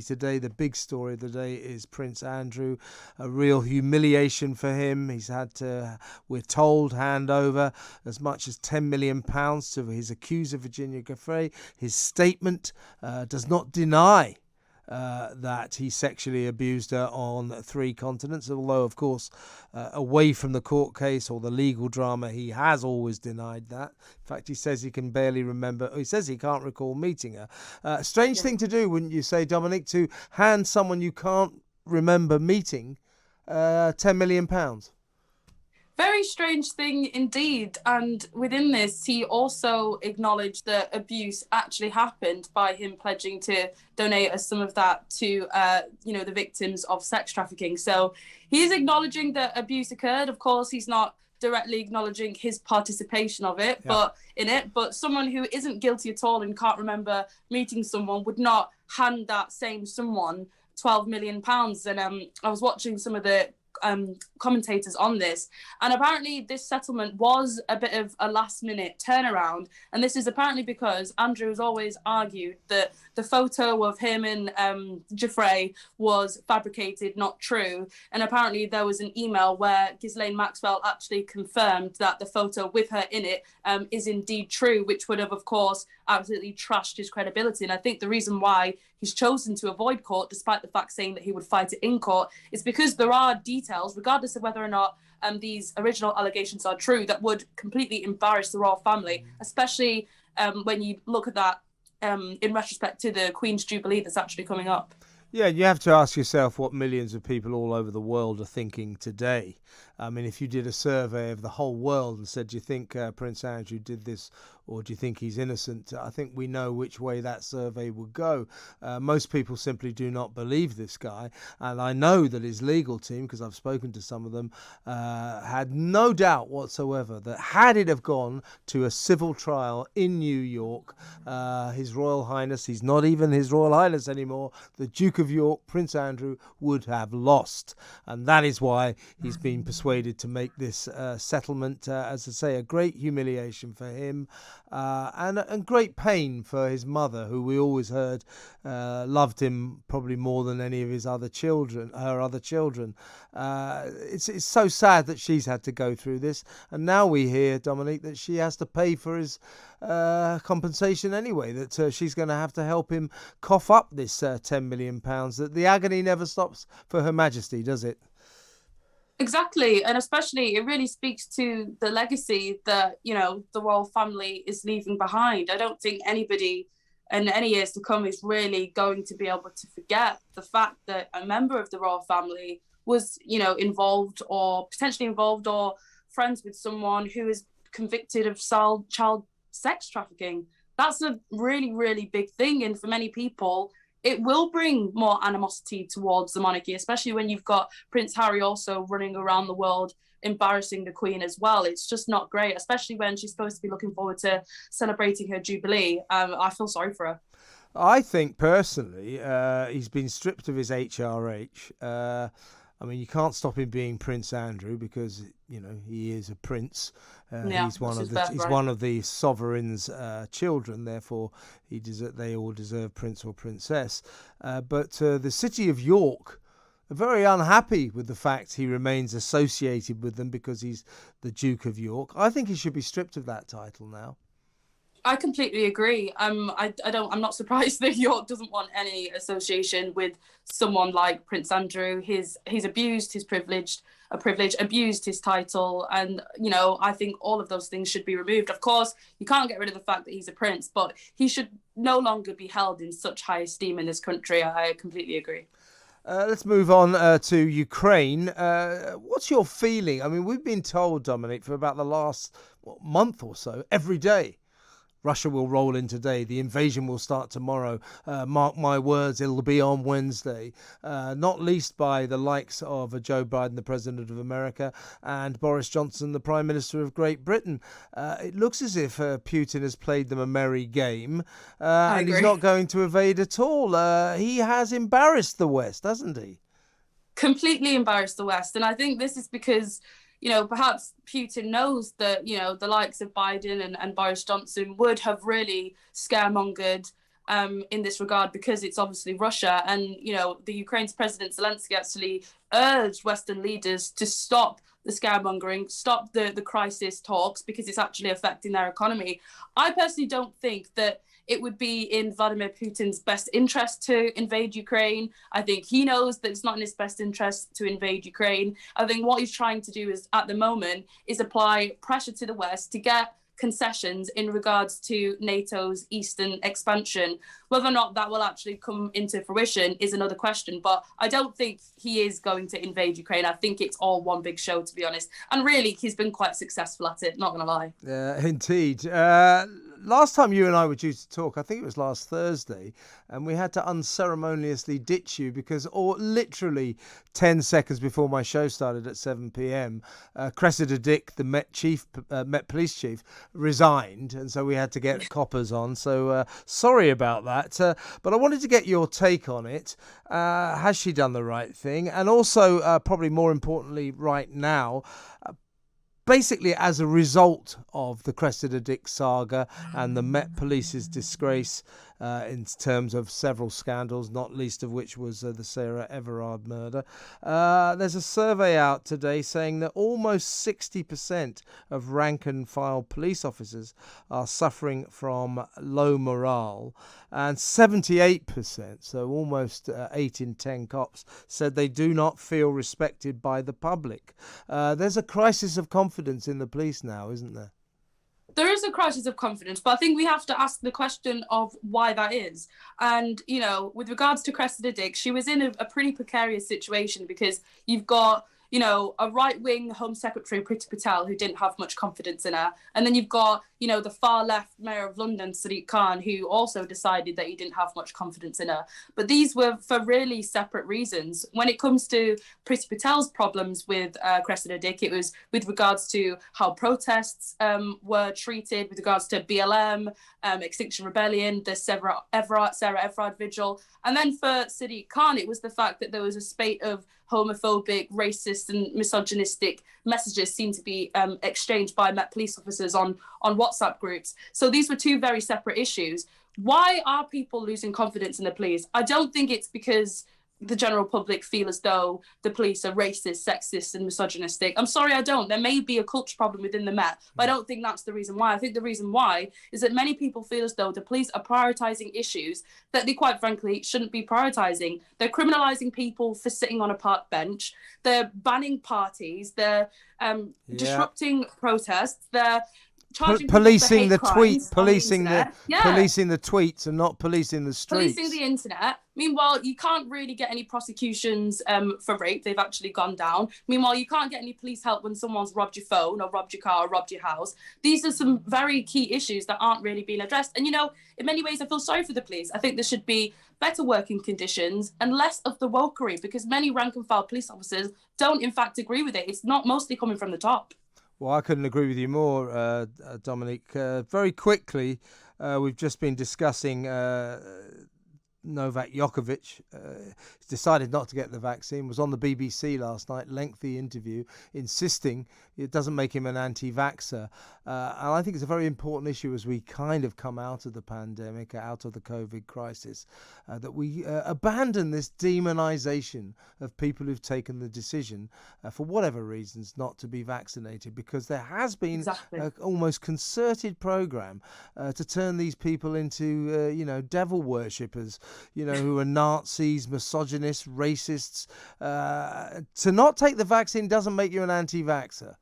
today. The big story of the day is Prince Andrew. A real humiliation for him. He's had to, we're told, hand over as much as £10 million to his accuser, Virginia Giuffre. His statement does not deny that he sexually abused her on 3 continents, although, of course, away from the court case or the legal drama, he has always denied that. In fact, he says he can barely remember, he says he can't recall meeting her. Strange thing to do, wouldn't you say, Dominic, to hand someone you can't remember meeting £10 million? Very strange thing indeed. And within this, he also acknowledged that abuse actually happened by him pledging to donate some of that to, the victims of sex trafficking. So he is acknowledging that abuse occurred. Of course, he's not directly acknowledging his participation of it, but someone who isn't guilty at all and can't remember meeting someone would not hand that same someone £12 million. And I was watching some of the commentators on this, and apparently this settlement was a bit of a last minute turnaround, and this is apparently because Andrew has always argued that the photo of him and Giuffre was fabricated, not true, and apparently there was an email where Ghislaine Maxwell actually confirmed that the photo with her in it is indeed true, which would have, of course, absolutely trashed his credibility. And I think the reason why he's chosen to avoid court, despite the fact saying that he would fight it in court, is because there are details, regardless of whether or not these original allegations are true, that would completely embarrass the royal family, especially when you look at that in retrospect to the Queen's Jubilee that's actually coming up. Yeah, you have to ask yourself what millions of people all over the world are thinking today. I mean, if you did a survey of the whole world and said, do you think Prince Andrew did this, or do you think he's innocent? I think we know which way that survey would go. Most people simply do not believe this guy. And I know that his legal team, because I've spoken to some of them, had no doubt whatsoever that had it have gone to a civil trial in New York, His Royal Highness, he's not even His Royal Highness anymore, the Duke of York, Prince Andrew, would have lost. And that is why he's been persuaded to make this settlement, as I say, a great humiliation for him. And great pain for his mother, who we always heard loved him probably more than any of her other children. It's so sad that she's had to go through this, and now we hear, Dominique, that she has to pay for his compensation anyway, that she's going to have to help him cough up this £10 million. That the agony never stops for Her Majesty, does it? Exactly, and especially it really speaks to the legacy that, the royal family is leaving behind. I don't think anybody in any years to come is really going to be able to forget the fact that a member of the royal family was, involved or potentially involved or friends with someone who is convicted of child sex trafficking. That's a really, really big thing, and for many people, it will bring more animosity towards the monarchy, especially when you've got Prince Harry also running around the world embarrassing the Queen as well. It's just not great, especially when she's supposed to be looking forward to celebrating her Jubilee. I feel sorry for her. I think personally, he's been stripped of his HRH. I mean, you can't stop him being Prince Andrew because, he is a prince. He's one of the sovereign's children. Therefore, they all deserve prince or princess. But the city of York are very unhappy with the fact he remains associated with them because he's the Duke of York. I think he should be stripped of that title now. I completely agree. I'm not surprised that York doesn't want any association with someone like Prince Andrew. He's abused his privilege, abused his title, and I think all of those things should be removed. Of course, you can't get rid of the fact that he's a prince, but he should no longer be held in such high esteem in this country. I completely agree. Let's move on to Ukraine. What's your feeling? I mean, we've been told, Dominic, for about the last month or so, every day, Russia will roll in today. The invasion will start tomorrow. Mark my words, it'll be on Wednesday. Not least by the likes of Joe Biden, the President of America, and Boris Johnson, the Prime Minister of Great Britain. It looks as if Putin has played them a merry game, and he's not going to evade at all. He has embarrassed the West, hasn't he? Completely embarrassed the West. And I think this is because perhaps Putin knows that, the likes of Biden and Boris Johnson would have really scaremongered in this regard, because it's obviously Russia. And, you know, the Ukraine's President Zelensky actually urged Western leaders to stop the scaremongering, stop the crisis talks, because it's actually affecting their economy. I personally don't think that it would be in Vladimir Putin's best interest to invade Ukraine. I think he knows that it's not in his best interest to invade Ukraine. I think what he's trying to do is, at the moment, is apply pressure to the West to get concessions in regards to NATO's eastern expansion. Whether or not that will actually come into fruition is another question, but I don't think he is going to invade Ukraine. I think it's all one big show, to be honest. And really, he's been quite successful at it, not going to lie. Indeed. Last time you and I were due to talk, I think it was last Thursday, and we had to unceremoniously ditch you because literally 10 seconds before my show started at 7 p.m, Cressida Dick, the Met police chief, resigned, and so we had to get coppers on. So sorry about that. But I wanted to get your take on it. Has she done the right thing? And also, probably more importantly right now, basically, as a result of the Cressida Dick saga and the Met Police's disgrace in terms of several scandals, not least of which was the Sarah Everard murder, there's a survey out today saying that almost 60% of rank-and-file police officers are suffering from low morale, and 78%, so almost 8 in 10 cops, said they do not feel respected by the public. There's a crisis of confidence in the police now, isn't there? There is a crisis of confidence, but I think we have to ask the question of why that is. And, you know, with regards to Cressida Dick, she was in a pretty precarious situation, because you've got, you know, a right-wing Home Secretary, Priti Patel, who didn't have much confidence in her. And then you've got, you know, the far-left Mayor of London, Sadiq Khan, who also decided that he didn't have much confidence in her. But these were for really separate reasons. When it comes to Priti Patel's problems with Cressida Dick, it was with regards to how protests were treated, with regards to BLM, Extinction Rebellion, the Sarah Everard vigil. And then for Sadiq Khan, it was the fact that there was a spate of homophobic, racist and misogynistic messages seem to be exchanged by Met police officers on WhatsApp groups. So these were two very separate issues. Why are people losing confidence in the police? I don't think it's because the general public feel as though the police are racist, sexist and misogynistic. I'm sorry, I don't. There may be a culture problem within the Met, but I don't think that's the reason why. I think the reason why is that many people feel as though the police are prioritising issues that they quite frankly shouldn't be prioritising. They're criminalising people for sitting on a park bench. They're banning parties. They're disrupting protests. They're policing the tweets, policing the tweets, and not policing the streets. Policing the internet. Meanwhile, you can't really get any prosecutions for rape. They've actually gone down. Meanwhile, you can't get any police help when someone's robbed your phone or robbed your car or robbed your house. These are some very key issues that aren't really being addressed. And, you know, in many ways, I feel sorry for the police. I think there should be better working conditions and less of the wokery, because many rank and file police officers don't, in fact, agree with it. It's not mostly coming from the top. Well, I couldn't agree with you more, Dominique. Very quickly, we've just been discussing Novak Djokovic. Decided not to get the vaccine, was on the BBC last night, lengthy interview, insisting it doesn't make him an anti-vaxxer. And I think it's a very important issue as we kind of come out of the pandemic, out of the COVID crisis, that we abandon this demonization of people who've taken the decision, for whatever reasons, not to be vaccinated, because there has been an almost concerted program to turn these people into, devil worshippers, who are Nazis, misogynists, racists. To not take the vaccine doesn't make you an anti-vaxxer.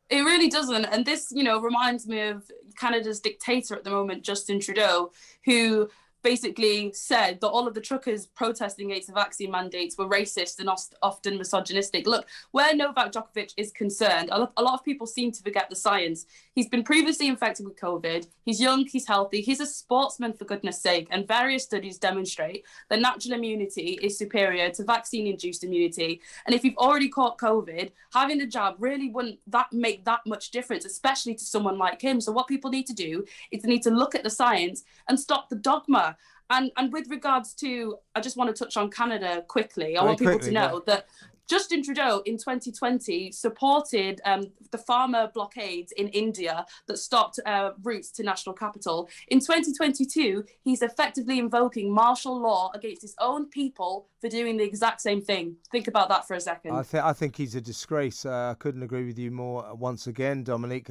It really doesn't. And this, reminds me of Canada's dictator at the moment, Justin Trudeau, who basically said that all of the truckers protesting against the vaccine mandates were racist and often misogynistic. Look, where Novak Djokovic is concerned, a lot of people seem to forget the science. He's been previously infected with COVID. He's young, he's healthy, he's a sportsman, for goodness sake. And various studies demonstrate that natural immunity is superior to vaccine-induced immunity. And if you've already caught COVID, having the jab really wouldn't make that much difference, especially to someone like him. So what people need to do is they need to look at the science and stop the dogma. And with regards to, I just want to touch on Canada quickly. I want people to know that Justin Trudeau in 2020 supported the farmer blockades in India that stopped routes to national capital. In 2022, he's effectively invoking martial law against his own people for doing the exact same thing. Think about that for a second. I think he's a disgrace. I couldn't agree with you more once again, Dominique.